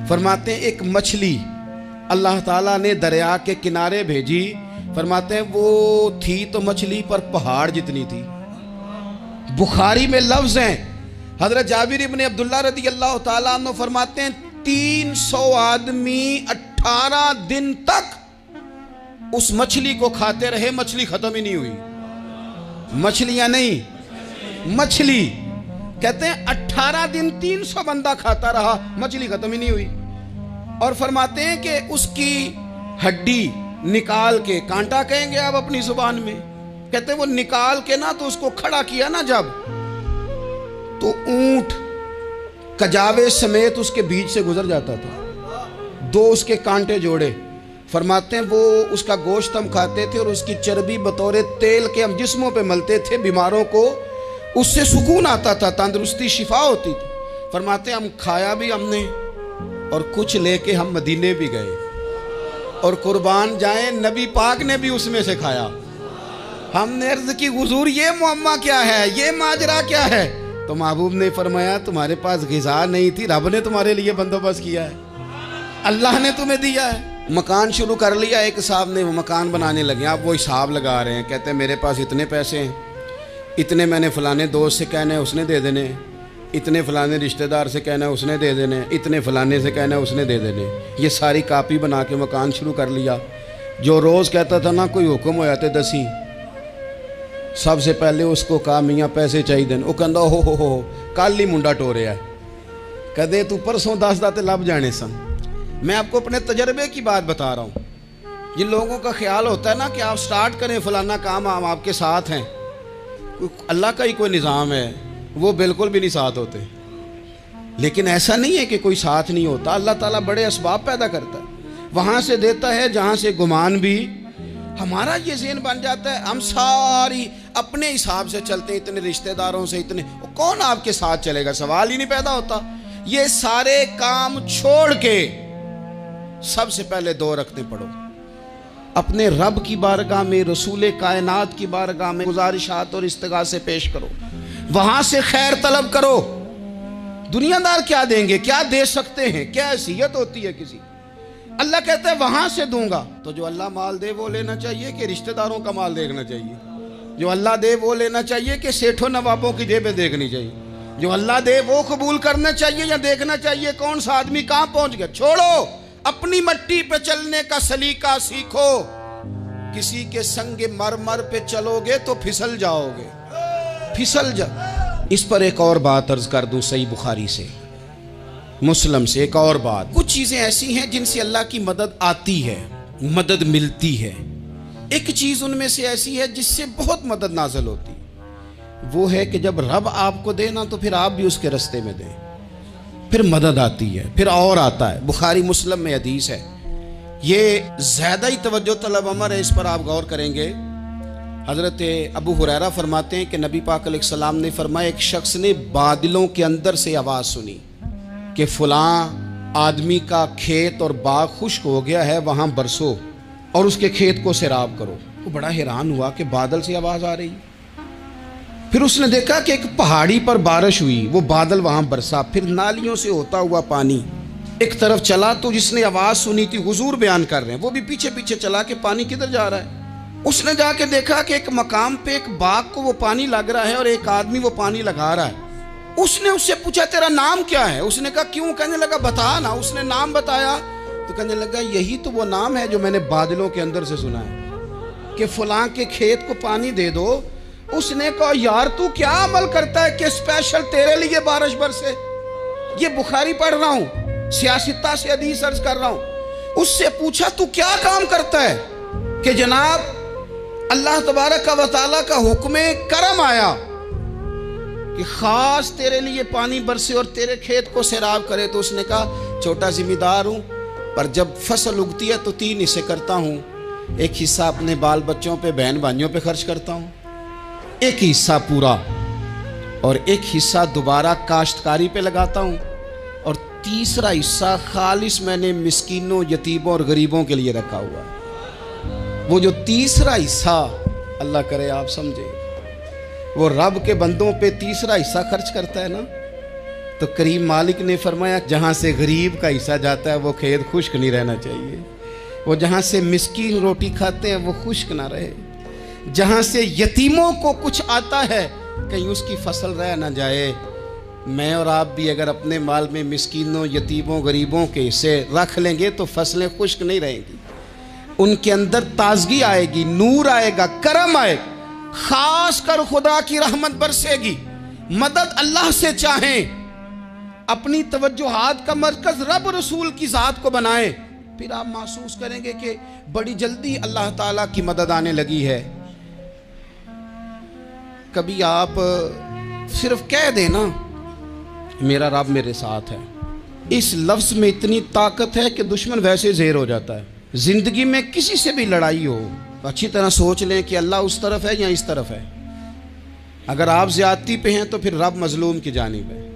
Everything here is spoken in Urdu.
فرماتے ہیں ایک مچھلی اللہ تعالیٰ نے دریا کے کنارے بھیجی، فرماتے ہیں وہ تھی تو مچھلی پر پہاڑ جتنی تھی۔ بخاری میں لفظ ہیں، حضرت جابر ابن عبداللہ رضی اللہ تعالیٰ عنہ فرماتے ہیں 300 آدمی 18 دن تک اس مچھلی کو کھاتے رہے، مچھلی ختم ہی نہیں ہوئی۔ مچھلیاں نہیں، مچھلی کہتے ہیں 18 دن 300 بندہ کھاتا رہا، مچھلی ختم ہی نہیں ہوئی۔ اور فرماتے ہیں کہ اس کی ہڈی نکال کے، کانٹا کہیں گے آپ اپنی زبان میں، کہتے ہیں وہ نکال کے نا تو اس کو کھڑا کیا نا جب، تو اونٹ کجاوے سمیت اس کے بیچ سے گزر جاتا تھا، 2 اس کے کانٹے جوڑے۔ فرماتے ہیں وہ اس کا گوشت ہم کھاتے تھے اور اس کی چربی بطور تیل کے ہم جسموں پہ ملتے تھے، بیماروں کو اس سے سکون آتا تھا، تندرستی شفا ہوتی تھی۔ فرماتے ہیں ہم کھایا بھی ہم نے اور کچھ لے کے ہم مدینے بھی گئے، اور قربان جائیں نبی پاک نے بھی اس میں سے کھایا۔ ہم نے عرض کی حضور یہ معمہ کیا ہے، یہ ماجرا کیا ہے؟ تو محبوب نے فرمایا تمہارے پاس غذا نہیں تھی، رب نے تمہارے لیے بندوبست کیا ہے، اللہ نے تمہیں دیا ہے۔ مکان شروع کر لیا، ایک صاحب نے وہ مکان بنانے لگے، آپ وہ حساب لگا رہے ہیں، کہتے ہیں میرے پاس اتنے پیسے ہیں، اتنے میں نے فلانے دوست سے کہنا ہے اس نے دے دینے، اتنے فلانے رشتہ دار سے کہنا ہے اس نے دے دینے، اتنے فلانے سے کہنا ہے اس نے دے دینے۔ یہ ساری کاپی بنا کے مکان شروع کر لیا۔ جو روز کہتا تھا نا کوئی حکم ہو جاتے 10 سب سے پہلے اس کو کہا میاں پیسے چاہیے دین، وہ کہندا ہو کل ہی منڈا ٹوریا ہے، کہتے تو پرسوں 10 داتے لب جانے سن۔ میں آپ کو اپنے تجربے کی بات بتا رہا ہوں۔ جن لوگوں کا خیال ہوتا ہے نا کہ آپ سٹارٹ کریں فلانا کام، ہم آپ کے ساتھ ہیں، اللہ کا ہی کوئی نظام ہے، وہ بالکل بھی نہیں ساتھ ہوتے۔ لیکن ایسا نہیں ہے کہ کوئی ساتھ نہیں ہوتا، اللہ تعالیٰ بڑے اسباب پیدا کرتا ہے، وہاں سے دیتا ہے جہاں سے گمان بھی۔ ہمارا یہ ذہن بن جاتا ہے ہم ساری اپنے حساب سے چلتے ہیں، اتنے رشتہ داروں سے، اتنے کون آپ کے ساتھ چلے گا، سوال ہی نہیں پیدا ہوتا۔ یہ سارے کام چھوڑ کے سب سے پہلے 2 رکعتیں پڑھو، اپنے رب کی بارگاہ میں، رسول کائنات کی بارگاہ میں گزارشات اور استغاثے پیش کرو، وہاں سے خیر طلب کرو۔ دنیا دار کیا دیں گے، کیا دے سکتے ہیں، کیا حیثیت ہوتی ہے کسی، اللہ کہتا ہے وہاں سے دوں گا۔ تو جو اللہ مال دے وہ لینا چاہیے کہ رشتہ داروں کا مال دیکھنا چاہیے؟ جو اللہ دے وہ لینا چاہیے کہ سیٹھوں نوابوں کی جیبیں دیکھنی چاہیے؟ جو اللہ دے وہ قبول کرنا چاہیے یا دیکھنا چاہیے کون سا آدمی کہاں پہنچ گیا؟ چھوڑو، اپنی مٹی پہ چلنے کا سلیقہ سیکھو۔ کسی کے سنگ مرمر پہ چلو گے تو پھسل جاؤ گے، پھسل جا۔ اس پر ایک اور بات عرض کر دوں، صحیح بخاری سے، مسلم سے ایک اور بات۔ کچھ چیزیں ایسی ہیں جن سے اللہ کی مدد آتی ہے، مدد ملتی ہے۔ ایک چیز ان میں سے ایسی ہے جس سے بہت مدد نازل ہوتی، وہ ہے کہ جب رب آپ کو دے نا تو پھر آپ بھی اس کے رستے میں دیں، پھر مدد آتی ہے، پھر اور آتا ہے۔ بخاری مسلم میں حدیث ہے، یہ زیادہ ہی توجہ طلب امر ہے، اس پر آپ غور کریں گے۔ حضرت ابو ہریرہ فرماتے ہیں کہ نبی پاک علیہ السلام نے فرمایا ایک شخص نے بادلوں کے اندر سے آواز سنی کہ فلاں آدمی کا کھیت اور باغ خشک ہو گیا ہے، وہاں برسو اور اس کے کھیت کو سیراب کرو۔ وہ بڑا حیران ہوا کہ بادل سے آواز آ رہی۔ پھر اس نے دیکھا کہ ایک پہاڑی پر بارش ہوئی، وہ بادل وہاں برسا، پھر نالیوں سے ہوتا ہوا پانی ایک طرف چلا۔ تو جس نے آواز سنی تھی، حضور بیان کر رہے ہیں، وہ بھی پیچھے پیچھے چلا کہ پانی کدھر جا رہا ہے۔ اس نے جا کے دیکھا کہ ایک مقام پہ ایک باغ کو وہ پانی لگ رہا ہے اور ایک آدمی وہ پانی لگا رہا ہے۔ اس نے اس سے پوچھا تیرا نام کیا ہے؟ اس نے کہا کیوں؟ کہنے لگا بتا نا۔ اس نے نام بتایا تو کہنے لگا یہی تو وہ نام ہے جو میں نے بادلوں کے اندر سے سنا ہے کہ فلاں کے کھیت کو پانی دے دو۔ اس نے کہا یار تو کیا عمل کرتا ہے کہ اسپیشل تیرے لیے بارش برسے؟ یہ بخاری پڑھ رہا ہوں، سیاستہ سے حدیث عرض کر رہا ہوں۔ اس سے پوچھا تو کیا کام کرتا ہے کہ جناب اللہ تبارک و تعالیٰ کا حکم کرم آیا کہ خاص تیرے لیے پانی برسے اور تیرے کھیت کو سیراب کرے؟ تو اس نے کہا چھوٹا ذمہ دار ہوں، پر جب فصل اگتی ہے تو 3 حصے کرتا ہوں، ایک حصہ اپنے بال بچوں پہ، بہن بھائیوں پہ خرچ کرتا ہوں، ایک حصہ پورا، اور ایک حصہ دوبارہ کاشتکاری پہ لگاتا ہوں، اور تیسرا حصہ خالص میں نے مسکینوں، یتیموں اور غریبوں کے لیے رکھا ہوا ہے۔ وہ جو تیسرا حصہ، اللہ کرے آپ سمجھے، وہ رب کے بندوں پہ تیسرا حصہ خرچ کرتا ہے نا، تو کریم مالک نے فرمایا جہاں سے غریب کا حصہ جاتا ہے وہ کھیت خشک نہیں رہنا چاہیے، وہ جہاں سے مسکین روٹی کھاتے ہیں وہ خشک نہ رہے، جہاں سے یتیموں کو کچھ آتا ہے کہیں اس کی فصل رہ نہ جائے۔ میں اور آپ بھی اگر اپنے مال میں مسکینوں، یتیموں، غریبوں کے حصے رکھ لیں گے تو فصلیں خشک نہیں رہیں گی، ان کے اندر تازگی آئے گی، نور آئے گا، کرم آئے گا، خاص کر خدا کی رحمت برسے گی۔ مدد اللہ سے چاہیں، اپنی توجہات کا مرکز رب رسول کی ذات کو بنائیں، پھر آپ محسوس کریں گے کہ بڑی جلدی اللہ تعالیٰ کی مدد آنے لگی ہے۔ کبھی آپ صرف کہہ دیں نا میرا رب میرے ساتھ ہے، اس لفظ میں اتنی طاقت ہے کہ دشمن ویسے زہر ہو جاتا ہے۔ زندگی میں کسی سے بھی لڑائی ہو اچھی طرح سوچ لیں کہ اللہ اس طرف ہے یا اس طرف ہے۔ اگر آپ زیادتی پہ ہیں تو پھر رب مظلوم کی جانب ہے۔